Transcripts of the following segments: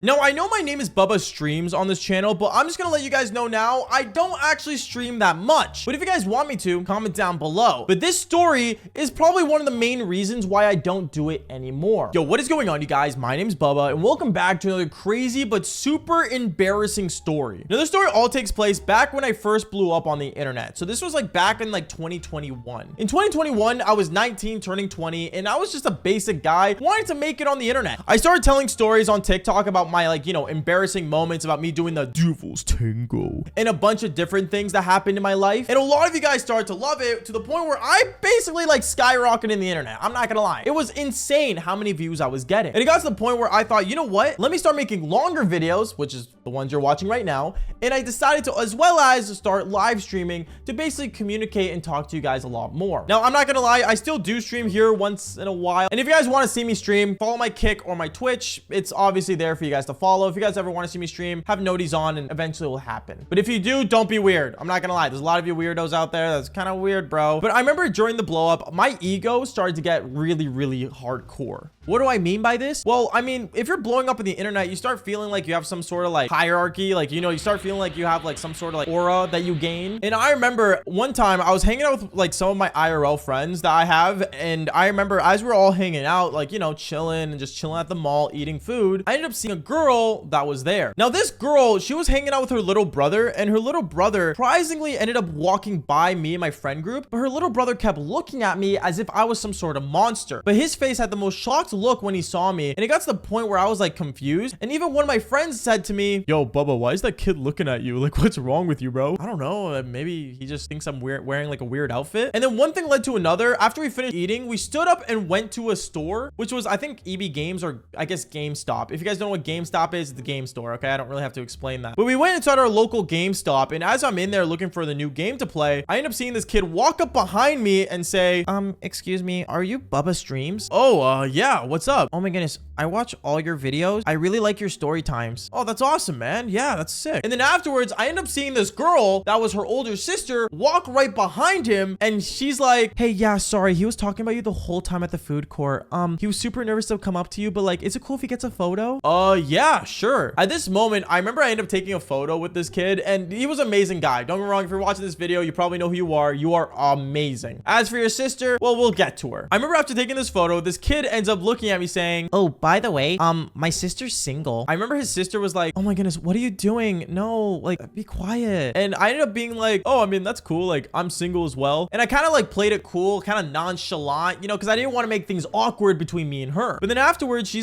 Now, I know my name is BabaStreams on this channel, but I'm just gonna let you guys know now, I don't actually stream that much. But if you guys want me to, comment down below. But this story is probably one of the main reasons why I don't do it anymore. Yo, what is going on, you guys? My name's Bubba, and welcome back to another crazy but super embarrassing story. Now, this story all takes place back when I first blew up on the internet. So this was like back in like 2021. In 2021, I was 19, turning 20, and I was just a basic guy wanting to make it on the internet. I started telling stories on TikTok about my embarrassing moments, about me doing the devil's tango and a bunch of different things that happened in my life. And a lot of you guys started to love it to the point where I basically like skyrocketed in the internet. I'm not gonna lie. It was insane how many views I was getting. And it got to the point where I thought, you know what? Let me start making longer videos, which is the ones you're watching right now. And I decided to, as well as start live streaming to basically communicate and talk to you guys a lot more. Now, I'm not gonna lie. I still do stream here once in a while. And if you guys want to see me stream, follow my Kick or my Twitch. It's obviously there for you guys to follow. If you guys ever want to see me stream, have noties on and eventually it will happen. But if you do, don't be weird. I'm not gonna lie. There's a lot of you weirdos out there. That's kind of weird, bro. But I remember during the blow up, my ego started to get really, really hardcore. What do I mean by this? Well, I mean, if you're blowing up in the internet, you start feeling like you have some sort of like hierarchy. Like, you start feeling like you have like some sort of like aura that you gain. And I remember one time I was hanging out with like some of my IRL friends that I have. And I remember as we were all hanging out, like, chilling and just chilling at the mall, eating food, I ended up seeing a girl that was there. Now, this girl, she was hanging out with her little brother, and her little brother surprisingly ended up walking by me and my friend group. But her little brother kept looking at me as if I was some sort of monster. But his face had the most shocked look when he saw me. And it got to the point where I was like confused. And even one of my friends said to me, "Yo, Bubba, why is that kid looking at you? Like, what's wrong with you, bro?" I don't know. Maybe he just thinks I'm weird, wearing like a weird outfit. And then one thing led to another. After we finished eating, we stood up and went to a store, which was, I think, EB Games, or I guess GameStop. If you guys don't know what GameStop is, it's the game store. Okay, I don't really have to explain that. But we went inside our local GameStop, and as I'm in there looking for the new game to play, I end up seeing this kid walk up behind me and say, excuse me, are you BabaStreams? Oh, yeah, what's up? Oh my goodness, I watch all your videos. I really like your story times. Oh, that's awesome, man. Yeah, that's sick. And then afterwards, I end up seeing this girl that was her older sister walk right behind him, and she's like, "Hey, yeah, sorry, he was talking about you the whole time at the food court. He was super nervous to come up to you, but like, is it cool if he gets a photo?" Yeah, sure. At this moment, I remember I ended up taking a photo with this kid, and he was an amazing guy. Don't get me wrong, if you're watching this video, you probably know who you are. You are amazing. As for your sister, well, we'll get to her. I remember after taking this photo, this kid ends up looking at me saying, "Oh, by the way, my sister's single." I remember his sister was like, "Oh my goodness, what are you doing? No, like, be quiet." And I ended up being like, "Oh, I mean, that's cool. Like, I'm single as well." And I kind of like played it cool, kind of nonchalant, because I didn't want to make things awkward between me and her. But then afterwards, she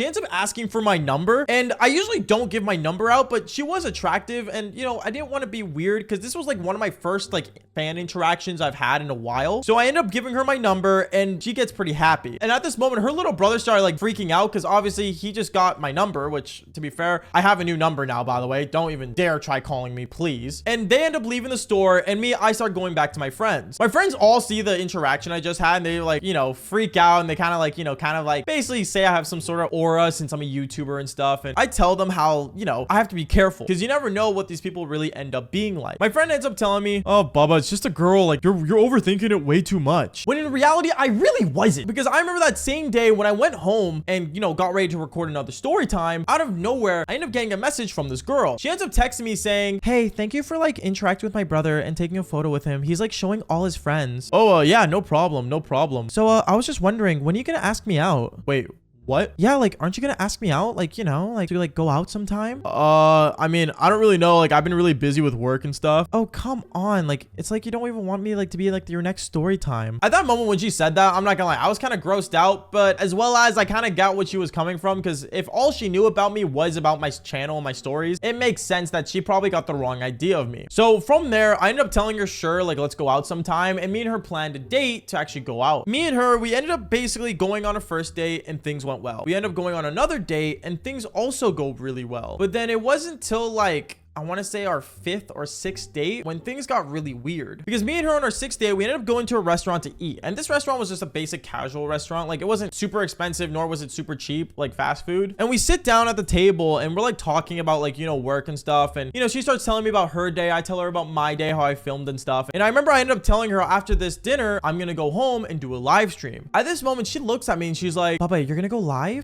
ends up asking for my number. And I usually don't give my number out, but she was attractive. And, I didn't want to be weird because this was like one of my first like fan interactions I've had in a while. So I ended up giving her my number, and she gets pretty happy. And at this moment, her little brother started like freaking out because obviously he just got my number, which, to be fair, I have a new number now, by the way. Don't even dare try calling me, please. And they end up leaving the store, and I start going back to my friends. My friends all see the interaction I just had, and they like, freak out, and they kind of like basically say I have some sort of aura since I'm a YouTuber and stuff. And I tell them how, I have to be careful because you never know what these people really end up being like. My friend ends up telling me, "Oh, Bubba, it's just a girl. Like, you're overthinking it way too much." When in reality, I really wasn't, because I remember that same day when I went home and, got ready to record another story time, out of nowhere, I ended up getting a message from this girl. She ends up texting me saying, "Hey, thank you for like interacting with my brother and taking a photo with him. He's like showing all his friends." "Oh, yeah, no problem. No problem. So, I was just wondering, when are you gonna ask me out?" "Wait, what?" "Yeah, like, aren't you gonna ask me out? Like, like, to like go out sometime?" I mean, I don't really know. Like, I've been really busy with work and stuff." "Oh, come on. Like, it's like you don't even want me like to be like your next story time." At that moment when she said that, I'm not gonna lie, I was kind of grossed out, but as well as I kind of got what she was coming from, because if all she knew about me was about my channel and my stories, it makes sense that she probably got the wrong idea of me. So from there, I ended up telling her, sure, like, let's go out sometime, and me and her planned a date to actually go out. Me and her, we ended up basically going on a first date, and things went well. We ended up going on another date, and things also go really well. But then it wasn't till like, I want to say our 5th or 6th date when things got really weird, because me and her on our 6th date, we ended up going to a restaurant to eat. And this restaurant was just a basic casual restaurant. Like, it wasn't super expensive, nor was it super cheap, like fast food. And we sit down at the table and we're like talking about like, work and stuff. And, she starts telling me about her day. I tell her about my day, how I filmed and stuff. And I remember I ended up telling her after this dinner, I'm going to go home and do a live stream. At this moment, she looks at me and she's like, "Baba, you're going to go live?"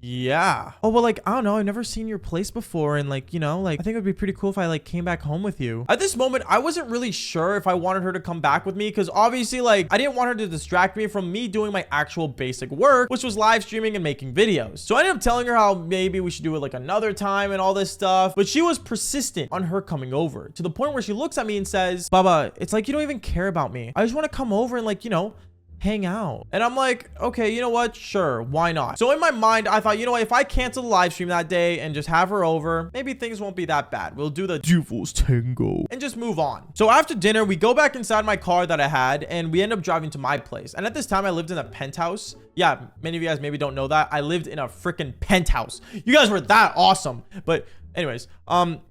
Yeah. Oh, well, like, I don't know. I've never seen your place before. And like, you know, like, I think it'd be pretty cool if I like came back home with you. At this moment, I wasn't really sure if I wanted her to come back with me because obviously, like, I didn't want her to distract me from me doing my actual basic work, which was live streaming and making videos. So I ended up telling her how maybe we should do it like another time and all this stuff. But she was persistent on her coming over to the point where she looks at me and says, Baba, it's like you don't even care about me. I just want to come over and like, you know, hang out. And I'm like, okay, you know what? Sure, why not? So in my mind, I thought, you know what? If I cancel the live stream that day and just have her over, maybe things won't be that bad. We'll do the Devil's Tango and just move on. So after dinner, we go back inside my car that I had and we end up driving to my place. And at this time, I lived in a penthouse. Yeah, many of you guys maybe don't know that. I lived in a freaking penthouse. You guys were that awesome. But anyways,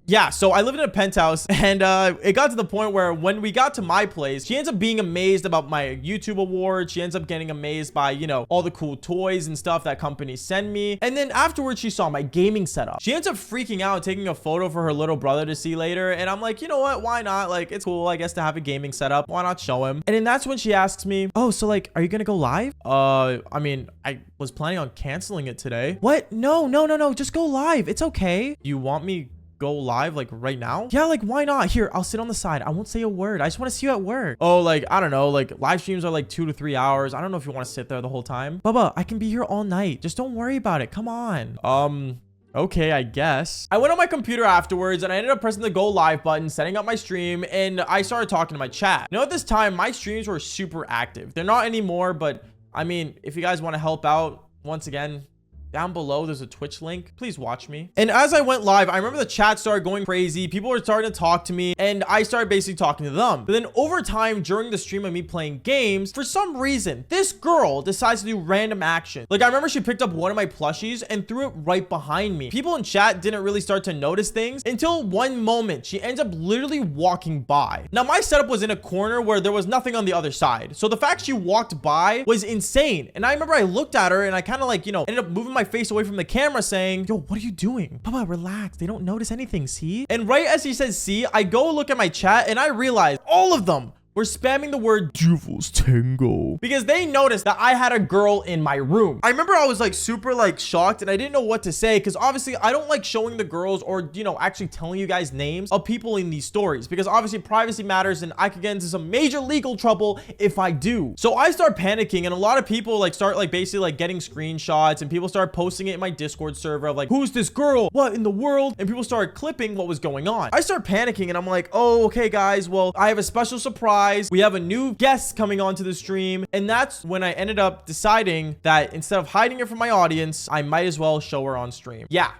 yeah, so I lived in a penthouse and it got to the point where when we got to my place, she ends up being amazed about my YouTube award. She ends up getting amazed by, you know, all the cool toys and stuff that companies send me. And then afterwards, she saw my gaming setup. She ends up freaking out, taking a photo for her little brother to see later. And I'm like, you know what? Why not? Like, it's cool, I guess, to have a gaming setup. Why not show him? And then that's when she asks me, oh, so like, are you gonna go live? I mean, I was planning on canceling it today. What? No. Just go live. It's okay. You want me go live like right now? Yeah, like why not? Here, I'll sit on the side. I won't say a word. I just want to see you at work. Oh, like I don't know, like live streams are like 2 to 3 hours. I don't know if you want to sit there the whole time. Baba, I can be here all night. Just don't worry about it. Come on. Okay, I guess. I went on my computer afterwards and I ended up pressing the go live button, setting up my stream, and I started talking to my chat. Now at this time, my streams were super active. They're not anymore, but I mean, if you guys want to help out, once again, down below, there's a Twitch link. Please watch me. And as I went live, I remember the chat started going crazy. People were starting to talk to me and I started basically talking to them. But then over time, during the stream of me playing games, for some reason, this girl decides to do random action. Like I remember she picked up one of my plushies and threw it right behind me. People in chat didn't really start to notice things until one moment she ends up literally walking by. Now my setup was in a corner where there was nothing on the other side. So the fact she walked by was insane. And I remember I looked at her and I kind of like, you know, ended up moving my face away from the camera saying, yo, what are you doing? Baba, relax. They don't notice anything, see? And right as he says, see, I go look at my chat and I realize all of them were spamming the word Devil's Tango because they noticed that I had a girl in my room. I remember I was like super like shocked and I didn't know what to say because obviously I don't like showing the girls or, you know, actually telling you guys names of people in these stories because obviously privacy matters and I could get into some major legal trouble if I do. So I start panicking and a lot of people like start like basically like getting screenshots and people start posting it in my Discord server of like, who's this girl? What in the world? And people started clipping what was going on. I start panicking and I'm like, oh, okay, guys, well, I have a special surprise. We have a new guest coming onto the stream. And that's when I ended up deciding that instead of hiding her from my audience, I might as well show her on stream. Yeah.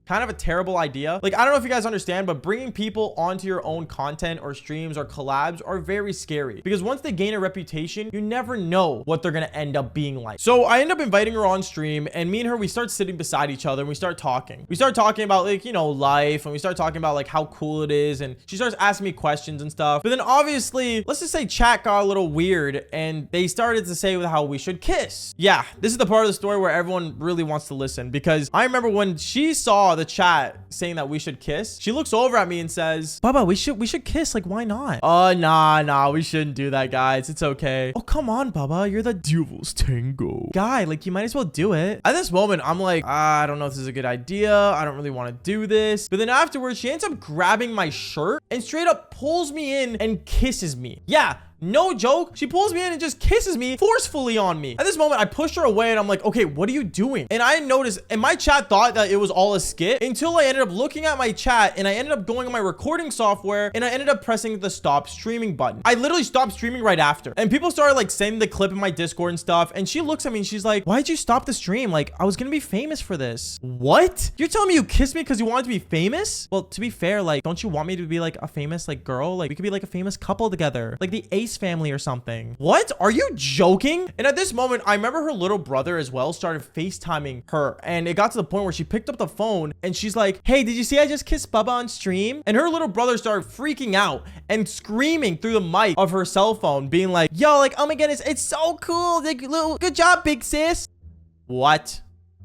Kind of a terrible idea. Like, I don't know if you guys understand, but bringing people onto your own content or streams or collabs are very scary because once they gain a reputation, you never know what they're going to end up being like. So I end up inviting her on stream and me and her, we start sitting beside each other and we start talking. We start talking about like, you know, life and we start talking about like how cool it is. And she starts asking me questions and stuff. But then obviously, let's just say chat got a little weird and they started to say how we should kiss. Yeah, this is the part of the story where everyone really wants to listen because I remember when she saw the chat saying that we should kiss, she looks over at me and says, Baba, we should kiss. Like, why not? Nah, we shouldn't do that, guys. It's okay. Oh, come on, Baba. You're the Devil's Tango guy. Like, you might as well do it. At this moment, I'm like, I don't know if this is a good idea. I don't really want to do this. But then afterwards, she ends up grabbing my shirt and straight up pulls me in and kisses me. Yeah. No joke. She pulls me in and just kisses me forcefully on me. At this moment, I pushed her away and I'm like, okay, what are you doing? And I noticed, and my chat thought that it was all a skit until I ended up looking at my chat and I ended up going on my recording software and I ended up pressing the stop streaming button. I literally stopped streaming right after. And people started like sending the clip in my Discord and stuff. And she looks at me and she's like, why'd you stop the stream? Like, I was gonna be famous for this. What? You're telling me you kissed me because you wanted to be famous? Well, to be fair, like, don't you want me to be like a famous like girl? Like, we could be like a famous couple together. Like the Ace family or something. What? Are you joking? And at this moment, I remember her little brother as well started FaceTiming her. And it got to the point where she picked up the phone and she's like, hey, did you see I just kissed Bubba on stream? And her little brother started freaking out and screaming through the mic of her cell phone, being like, yo, like, oh my goodness, it's so cool. Like, good job, big sis. What?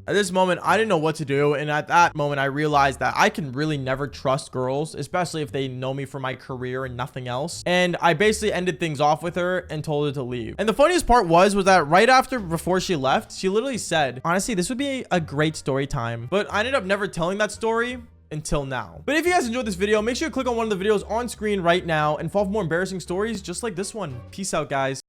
At this moment, I didn't know what to do. And at that moment, I realized that I can really never trust girls, especially if they know me for my career and nothing else. And I basically ended things off with her and told her to leave. And the funniest part was that right after, before she left, she literally said, honestly, this would be a great story time. But I ended up never telling that story until now. But if you guys enjoyed this video, make sure you click on one of the videos on screen right now and follow for more embarrassing stories just like this one. Peace out, guys.